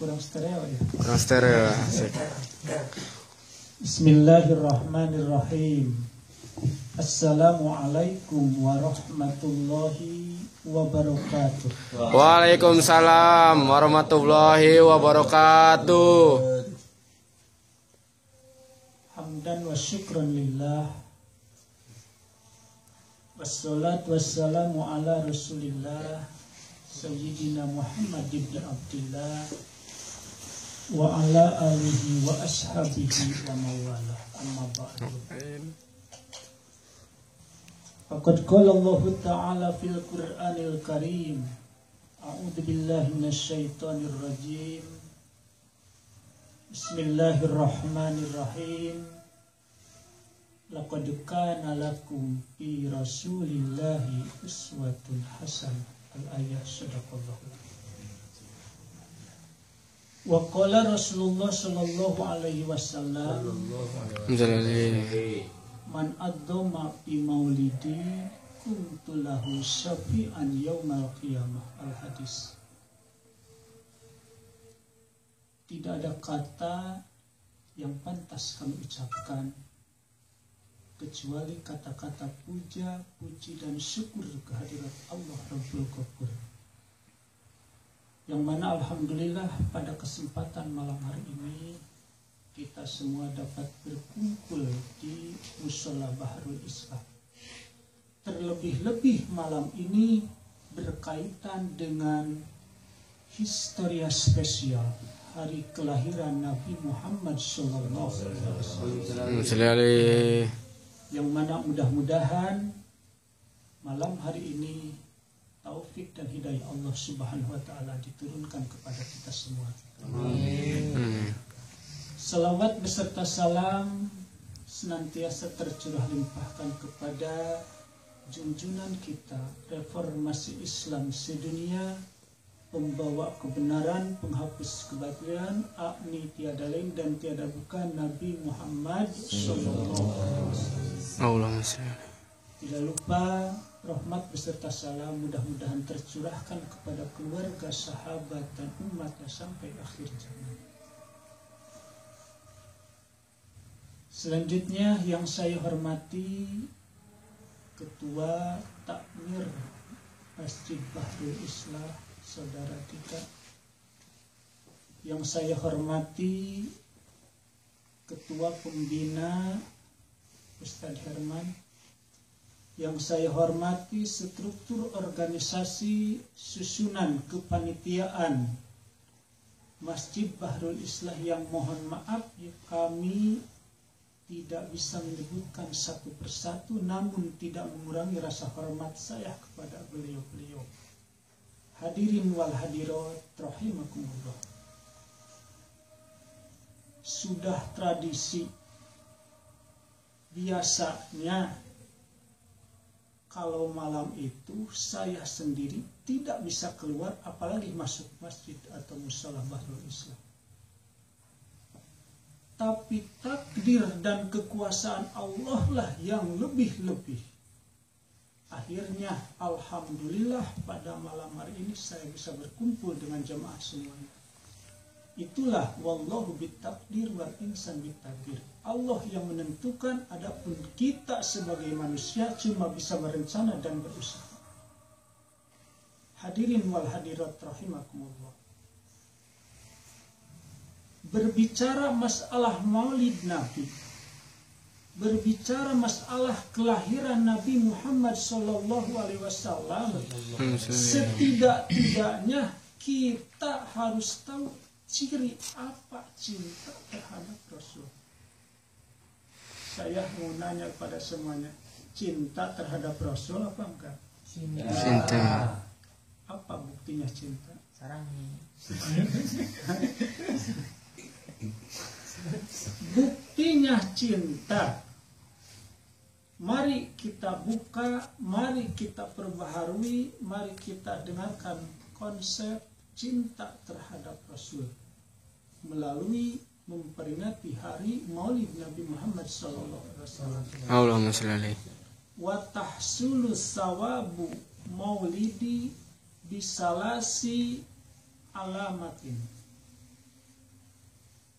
kurang stereo ya. Kurang stereo. Asik. Bismillahirrahmanirrahim. Assalamualaikum warahmatullahi wabarakatuh. Waalaikumsalam warahmatullahi wabarakatuh. Hamdan wa syukran lillah. Wassalatu wassalamu ala rasulillah Sayyidina Muhammad ibn Abdillah wa ala alihi wa ashabihi wa mawalah, amma ba'du. Faqad qala Allah Ta'ala fil Qur'anil Karim, a'udzu billahi minasy syaithanir rajim. Bismillahirrahmanirrahim. Laqad kana lakum fi Rasulillahi uswatun hasanah. Al-ayah sadaqallahu. Wa qala Rasulullah sallallahu alaihi wasallam, man addoma fi maulidi kuntu lahu syafi'an yaumal qiyamah. Al-hadis. Tidak ada kata yang pantas kami ucapkan kecuali kata-kata puja, puji dan syukur kehadirat Allah Rabbul Ghafur, yang mana alhamdulillah pada kesempatan malam hari ini kita semua dapat berkumpul di Mushola Baharul Islam. Terlebih-lebih malam ini berkaitan dengan historia spesial hari kelahiran Nabi Muhammad SAW, yang mana mudah-mudahan malam hari ini taufik dan hidayah Allah Subhanahu wa Ta'ala diturunkan kepada kita semua. Amin. Salawat beserta salam senantiasa tercurah limpahkan kepada junjungan kita, reformasi Islam sedunia, pembawa kebenaran, penghapus kebatilan, akni tiada lain dan tiada bukan Nabi Muhammad SAW. Tidak lupa rahmat beserta salam mudah-mudahan tercurahkan kepada keluarga, sahabat dan umatnya sampai akhir zaman. Selanjutnya yang saya hormati Ketua Takmir Masjid Bahrul Islah, saudara kita. Yang saya hormati Ketua Pembina Ustadz Herman. Yang saya hormati struktur organisasi susunan kepanitiaan Masjid Bahrul Islah, yang mohon maaf ya, kami tidak bisa menyebutkan satu persatu, namun tidak mengurangi rasa hormat saya kepada beliau-beliau. Hadirin wal hadirat rahimakumullah. Sudah tradisi biasanya kalau malam itu saya sendiri tidak bisa keluar, apalagi masuk masjid atau mushola Bahrul Islam. Tapi takdir dan kekuasaan Allah lah yang lebih-lebih. Akhirnya alhamdulillah pada malam hari ini saya bisa berkumpul dengan jemaah semuanya. Itulah wallahu bitakdir wal insan bitakdir. Allah yang menentukan, adapun kita sebagai manusia cuma bisa berencana dan berusaha. Hadirin wal hadirat rahimakumullah. Berbicara masalah maulid Nabi, berbicara masalah kelahiran Nabi Muhammad SAW, setidak-tidaknya kita harus tahu ciri apa cinta terhadap Rasul. Saya mau nanya kepada semuanya, cinta terhadap Rasul apa enggak? Cinta. Apa buktinya cinta? Sarangi. Buktinya cinta. Mari kita buka, mari kita perbaharui, mari kita dengarkan konsep cinta terhadap Rasul melalui memperingati hari Maulid Nabi Muhammad SAW. Allahumma shalli alaihi. Wa tahsulu sawabu maulidi bisalasi alamatin.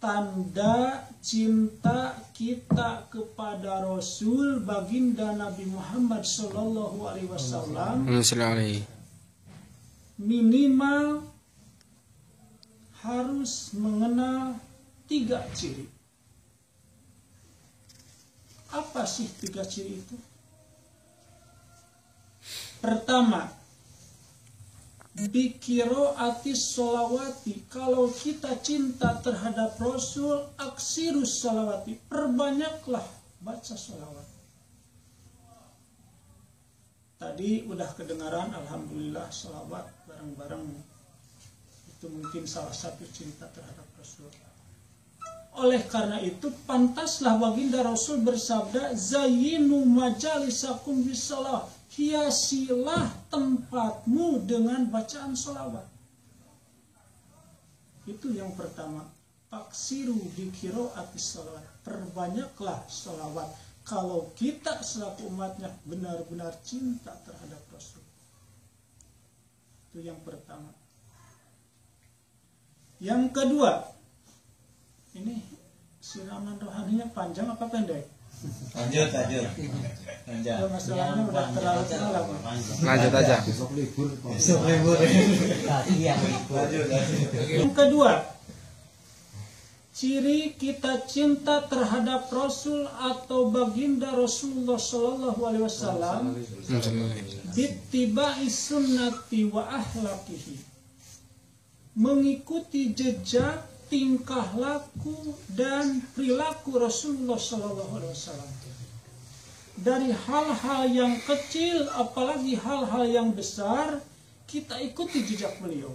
tanda cinta kita kepada Rasul baginda Nabi Muhammad Sallallahu Alaihi Wasallam minimal harus mengenal 3 ciri. Apa sih 3 ciri itu? Pertama, bikiro atis solawati. Kalau kita cinta terhadap Rasul, aksirus solawati, perbanyaklah baca solawat. Tadi udah kedengaran, alhamdulillah, solawat bareng-bareng. Itu mungkin salah satu cinta terhadap Rasul. Oleh karena itu, pantaslah baginda Rasul bersabda, zayyinu majalisakum bisalah. Hiasilah tempatmu dengan bacaan sholawat. Itu yang pertama. Aksiru bikiro atis sholawat. Perbanyaklah sholawat. Kalau kita selaku umatnya benar-benar cinta terhadap Rasul. Itu yang pertama. Yang kedua, ini siraman rohaninya panjang apa pendek? Lanjut. Masalahnya udah terlalu malam. Lanjut aja. Besok libur. Yang kedua, ciri kita cinta terhadap Rasul atau baginda Rasulullah Sallallahu Alaihi Wasallam bittiba'i sunnati wa ahlakihi, mengikuti jejak tingkah laku dan perilaku Rasulullah Sallallahu Alaihi Wasallam. Dari hal-hal yang kecil, apalagi hal-hal yang besar, kita ikuti jejak beliau.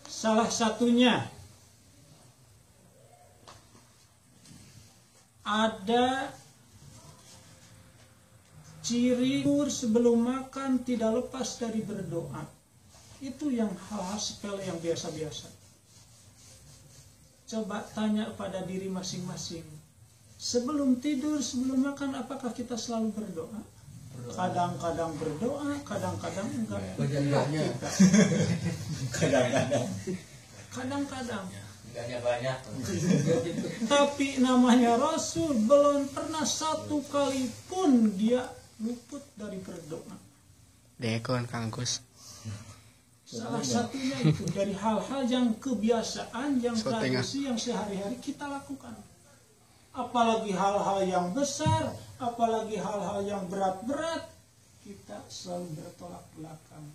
Salah satunya ada ciri sebelum makan tidak lepas dari berdoa. Itu yang hal-hal sepele yang biasa-biasa. Coba tanya pada diri masing-masing. Sebelum tidur, sebelum makan, apakah kita selalu berdoa? Kadang-kadang berdoa, kadang-kadang enggak. Kadang-kadang. Banyak. Tapi namanya Rasul, belum pernah satu kali pun dia luput dari berdoa. Dekon Kang Gus. Salah satunya itu dari hal-hal yang kebiasaan, yang tradisi, yang sehari-hari kita lakukan. Apalagi hal-hal yang besar, apalagi hal-hal yang berat-berat, kita selalu bertolak belakang.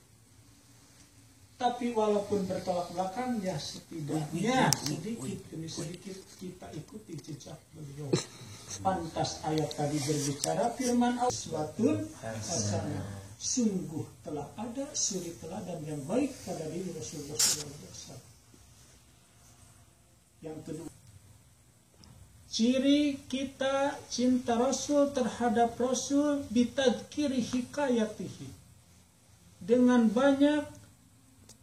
Tapi walaupun bertolak belakang, ya setidaknya sedikit demi sedikit kita ikuti jejak beliau. Pantas ayat tadi berbicara firman Allah, suatun hasanah. Sungguh telah ada suri teladan yang baik pada diri Rasulullah SAW. Yang kedua, ciri kita cinta Rasul terhadap Rasul bitadkiri hikayatihi, dengan banyak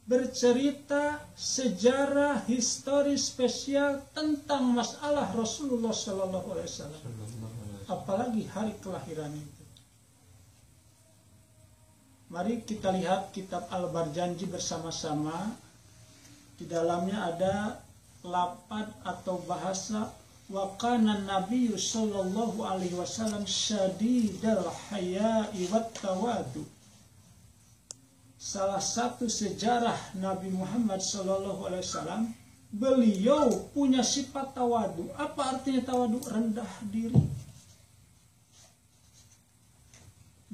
bercerita sejarah historis spesial tentang masalah Rasulullah SAW. Apalagi hari kelahiran itu. Mari kita lihat kitab Al-Barjanji bersama-sama. Di dalamnya ada lafaz atau bahasa wa kana nabiyyu sallallahu alaihi wasallam syadidal haya'i wat tawadu. Salah satu sejarah Nabi Muhammad sallallahu alaihi wasallam, beliau punya sifat tawadu. Apa artinya tawadu? Rendah diri.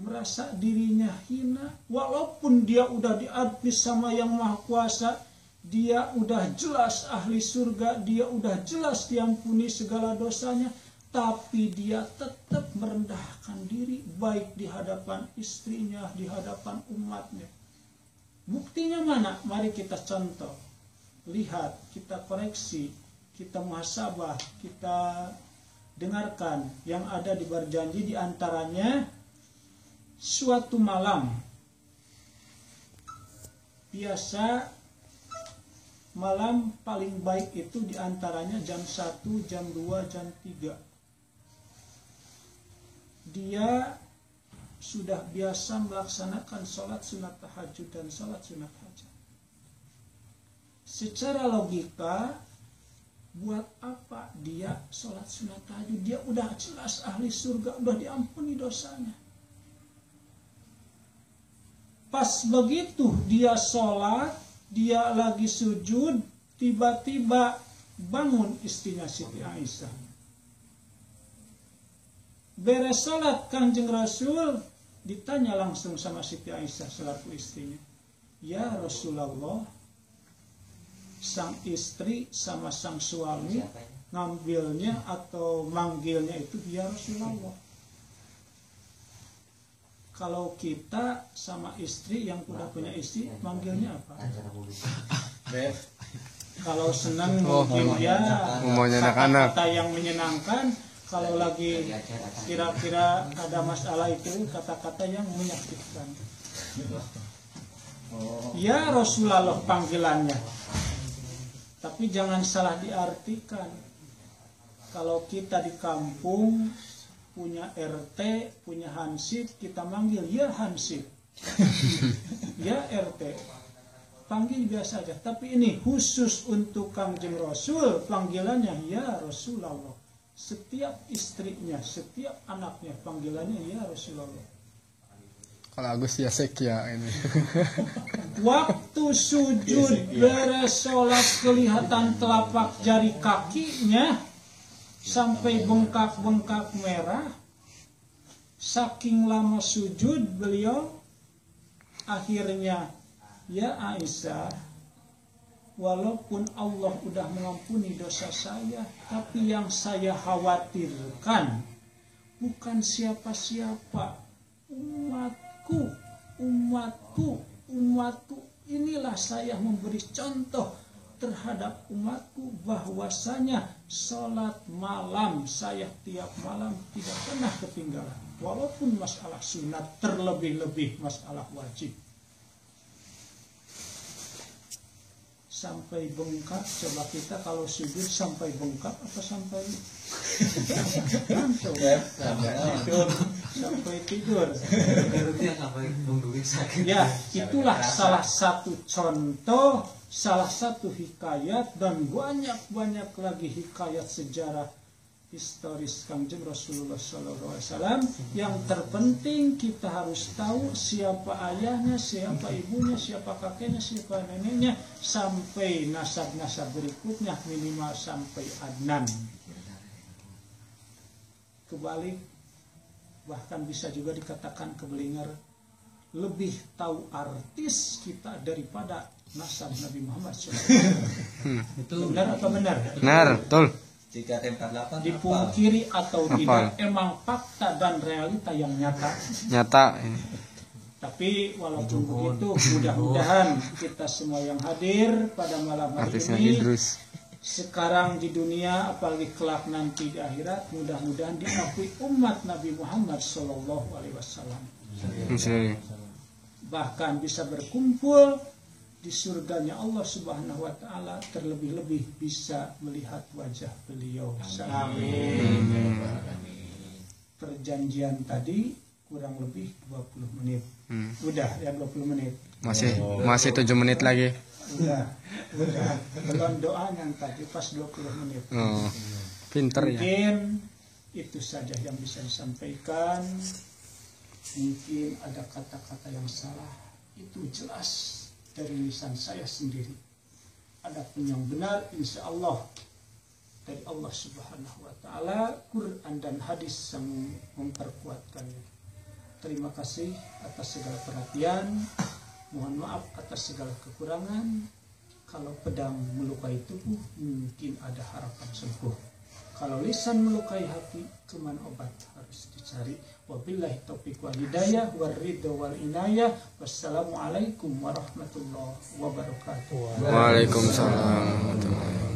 Merasa dirinya hina, walaupun dia udah diadvis sama yang maha kuasa, dia udah jelas ahli surga, dia udah jelas diampuni segala dosanya, tapi dia tetap merendahkan diri, baik di hadapan istrinya, di hadapan umatnya. Buktinya mana? Mari kita contoh, lihat, kita koreksi, kita muhasabah, kita dengarkan yang ada di Barjanji. Di antaranya, suatu malam, biasa malam paling baik itu diantaranya jam 1, jam 2, jam 3. Dia sudah biasa melaksanakan sholat sunat tahajud dan sholat sunat hajat. Secara logika, buat apa dia sholat sunat tahajud? Dia udah jelas ahli surga, udah diampuni dosanya. Pas begitu dia sholat, dia lagi sujud, tiba-tiba bangun istrinya Siti Aisyah. Beres sholat Kanjeng Rasul ditanya langsung sama Siti Aisyah selaku istrinya, ya Rasulullah, sang istri sama sang suami ngambilnya atau manggilnya itu ya Rasulullah. Kalau kita sama istri yang udah punya istri, manggilnya apa? Kalau senang mungkin ya kata-kata yang menyenangkan. Kalau lagi kira-kira ada masalah itu kata-kata yang menyakitkan. Ya Rasulullah panggilannya. Tapi jangan salah diartikan. Kalau kita di kampung punya RT, punya Hansip, kita manggil ya Hansip, ya RT, panggil biasa aja. Tapi ini khusus untuk Kanjeng Rasul, panggilannya ya Rasulullah. Setiap istrinya, setiap anaknya panggilannya ya Rasulullah. Kalau Agus ya Sekia ini. Waktu sujud beres sholat kelihatan telapak jari kakinya sampai bengkak-bengkak merah. Saking lama sujud beliau, akhirnya ya Aisyah, walaupun Allah udah mengampuni dosa saya, tapi yang saya khawatirkan bukan siapa-siapa, umatku. Inilah saya memberi contoh terhadap umatku bahwasanya sholat malam saya tiap malam tidak pernah ketinggalan, walaupun masalah sunat, terlebih-lebih masalah wajib. Sampai bengkak, coba kita kalau sujud sampai bengkak apa sampai ngantuk? Sampai tidur. Ya, itulah salah satu contoh, salah satu hikayat, dan banyak lagi hikayat sejarah historis Kanjeng Rasulullah SAW. Yang terpenting kita harus tahu siapa ayahnya, siapa ibunya, siapa kakeknya, siapa neneknya, sampai nasab-nasab berikutnya, minimal sampai Adnan. Kebalik, bahkan bisa juga dikatakan keblinger, lebih tahu artis kita daripada nasab Nabi Muhammad SAW. Itu benar atau benar? Benar, betul. Jika tempat 8 dipungkiri atau tidak, emang fakta dan realita yang nyata. Tapi walaupun begitu, mudah-mudahan kita semua yang hadir pada malam hari ini, sekarang di dunia, apalagi kelak nanti di akhirat, mudah-mudahan diakui umat Nabi Muhammad SAW. Bahkan bisa berkumpul di surganya Allah Subhanahu wa Ta'ala, terlebih-lebih bisa melihat wajah beliau. Amin. Perjanjian tadi kurang lebih 20 menit. Udah ya 20 menit. Masih 7 menit lagi. Udah. Belum doa yang tadi pas 20 menit. Pinter ya. Mungkin itu saja yang bisa disampaikan. Mungkin ada kata-kata yang salah, itu jelas dari lisan saya sendiri. Adapun yang benar insya Allah dari Allah Subhanahu wa Ta'ala, Quran dan hadis yang memperkuatkannya. Terima kasih atas segala perhatian. Mohon maaf atas segala kekurangan. Kalau pedang melukai tubuh, mungkin ada harapan sembuh. Kalau lisan melukai hati, kemana obat harus dicari. Wabillahi taufiq wal hidayah war ridho wal inayah. Wassalamualaikum warahmatullahi wabarakatuh. Waalaikumsalam warahmatullahi wabarakatuh.